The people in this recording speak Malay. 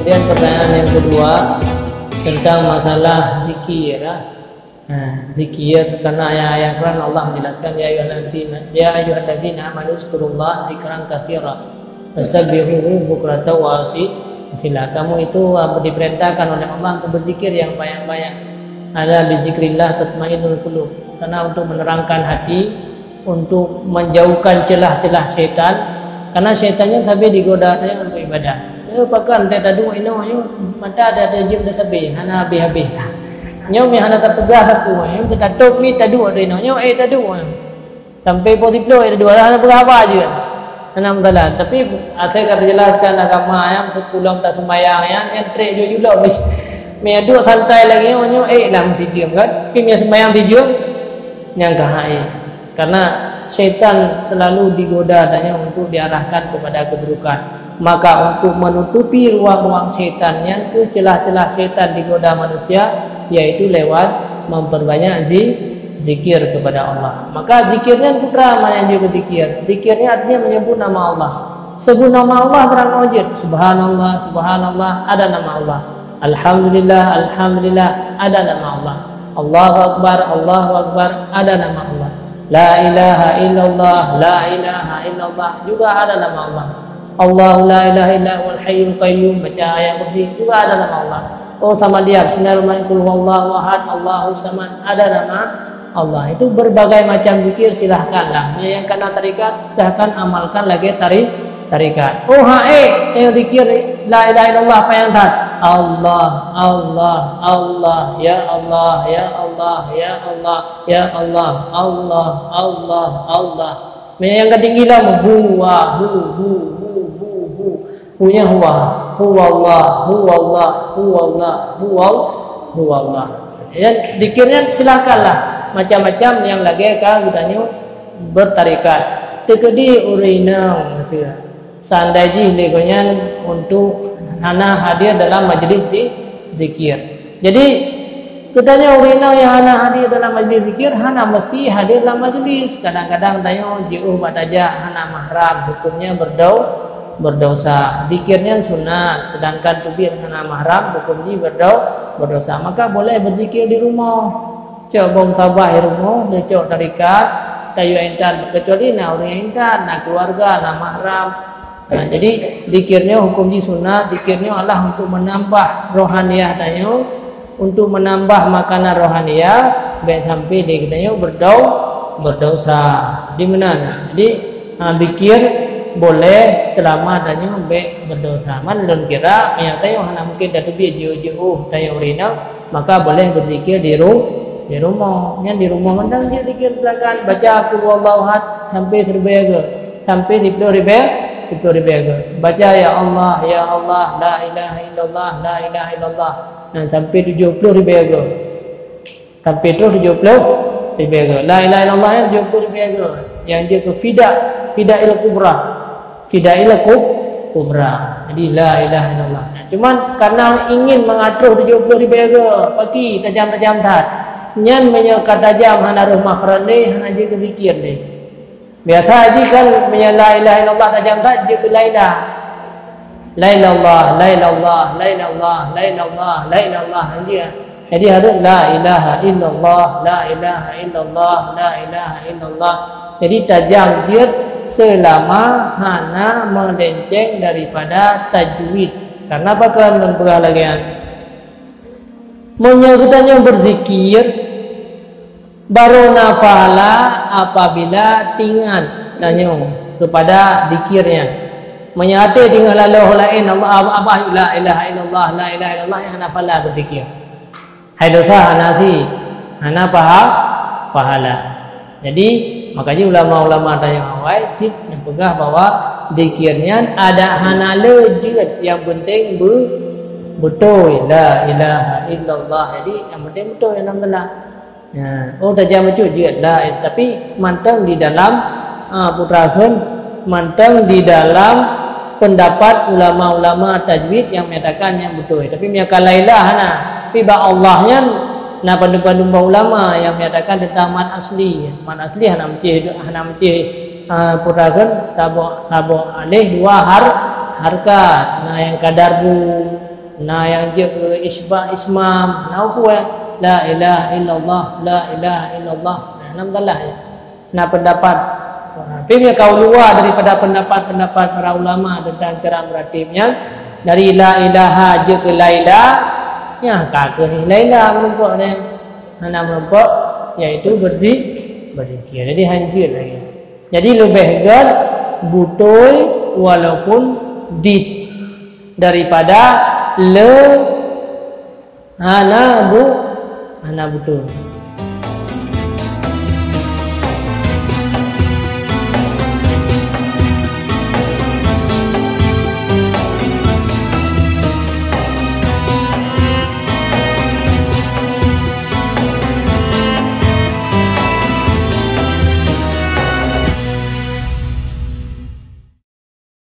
Kemudian pertanyaan yang kedua tentang masalah zikir. Zikir, karena ayat-ayat Quran Allah menjelaskan ya ayyuhalladzina amanu dzkurullaha dzikran katsiran wasabbihuhu bukratan wa asila. Kamu itu diperintahkan oleh Allah untuk berzikir yang banyak-banyak. Ala bizikrillah tatmainnul qulub, karena untuk menerangkan hati, untuk menjauhkan celah-celah setan, karena setannya sampai digoda untuk ibadah. Pakan dia tadu ino mata ada jim dah sabi hana habis. Nyo mi hana terpegah satu, nyo terkatuk mi tadu ada ino, nyo tadu. Sampai posiplo tadu hana berapa aja. Hana mutalah, tapi saya akan jelaskan agama yang sepulang tak sembahyang yang trek julo mi adu santai lagi nyo lam tijum kan. Pi mi sembahyang tijum yang kahai. Karena setan selalu digoda adanya untuk diarahkan kepada keburukan. Maka untuk menutupi ruang-ruang setan yang ke celah-celah setan digoda manusia, yaitu lewat memperbanyak zikir kepada Allah. Maka zikirnya putra mana yang juga zikir. Zikirnya artinya menyebut nama Allah. Sebut nama Allah berang wajib. Subhanallah, subhanallah, ada nama Allah. Alhamdulillah, alhamdulillah, ada nama Allah. Allahu akbar, Allahu akbar, ada nama Allah. La ilaha illallah, la ilaha illallah, juga ada nama Allah. Allahu la ilaha illa huwal hayyul qayyum, baca ayat kursi, juga ada nama Allah. Oh sama dia, bismillahirrahmanirrahim, wallahu ahad, Allahu samad, ada nama Allah. Itu berbagai macam zikir, silahkanlah. Yang kena tarikat, silahkan amalkan lagi tarikat. Oh yang zikir la ilaha illallah apa yang tak? Allah, Allah, Allah, ya Allah, ya Allah, ya Allah, ya Allah, Allah, Allah, Allah. Yang ketinggian huwa, hunya huwa, huwa Allah, huwa Allah, huwa Allah, huwa Allah. Ya, zikirnya silakanlah macam-macam yang lagi katanya bertarikat. Tekedi urina gitu. Seandainya legonya untuk hana hadir dalam majlis zikir. Jadi katanya urina yang hana hadir dalam majlis zikir, hana mesti hadir dalam majlis. Kadang-kadang tanya jauh bataja hana mahram, hukumnya berdosa. Zikirnya sunat, sedangkan tubir hana mahram hukumnya berdosa. Maka boleh berzikir di rumah. Cok bom sabah di rumah, cok tarikat, tayu intan, kecuali na orang intan, na keluarga, na mahram. Nah, jadi zikirnya hukumnya sunat, zikirnya Allah untuk menambah rohaniyah tanya, untuk menambah makanan rohaniyah, baik sampai dia katanya berdosa. Di mana? Jadi zikir boleh selama tanya baik berdosa. Man don kira menyatakan hana mungkin datu bi jauh-jauh tanya urina, maka boleh berzikir di rumah. Yang di rumah mendang dia zikir belakang baca qul huwallahu ahad sampai 1000 ke, sampai 10.000 baca ya Allah, ya Allah, la ilaha illallah, la ilaha illallah. Nah, sampai 70.000 ke. Sampai terus 70.000 ke. La ilaha illallah yang 70.000 ke. Yang dia ke fidail kubra. Fidail kubra. Jadi la ilaha illallah. Nah, cuman karena ingin mengatur 70.000 ke, pagi tajam-tajam tat. Nyan menyekat tajam hana ruh makran deh, hana je ke zikir deh. Biasa aja kan la ilaha illallah tajam tak je ke la ilallah, la ilallah, la ilallah, la ilallah, la ilallah aja. Jadi harus la ilaha illallah, la ilaha illallah, la ilaha illallah. Jadi tajam dia selama hana melenceng daripada tajwid. Karena apa kalian berhalagian? Menyebutnya berzikir baru nafala apabila tinggal tanya kepada zikirnya. Menyati tinggal Allah lain Allah apa la ilaha illallah, la ilaha illallah yang nafala berzikir. Hai dosa nasi hana pahala. Jadi makanya ulama-ulama tanya wajib pegah bahwa zikirnya ada hana lejut, yang penting betul la ilaha illallah. Jadi yang penting betul yang alhamdulillah. Ya, oh tajam macam je lah, tapi mantang di dalam putrakan mantang di dalam pendapat ulama-ulama tajwid yang menyatakan yang betul. Tapi miakan lailah hana. Tapi ba Allahnya na pandu-pandu ulama yang menyatakan tentang man asli hana mecih putrakan sabo alih dua harkat. Nah yang kadar Nah yang je ke ismam. Nah apa la ilaha illallah, la ilaha illallah. Nah enam dalah ya. Nah pendapat. Tapi kau luar daripada pendapat-pendapat para ulama tentang cara meratibnya dari la ilaha je ke la ilaha. Ya kata ni la ilaha merumpuk dia. Mana merumpuk iaitu berzikir. Jadi hancur lagi. Jadi lebih gal butuh walaupun dit daripada le ana butuh.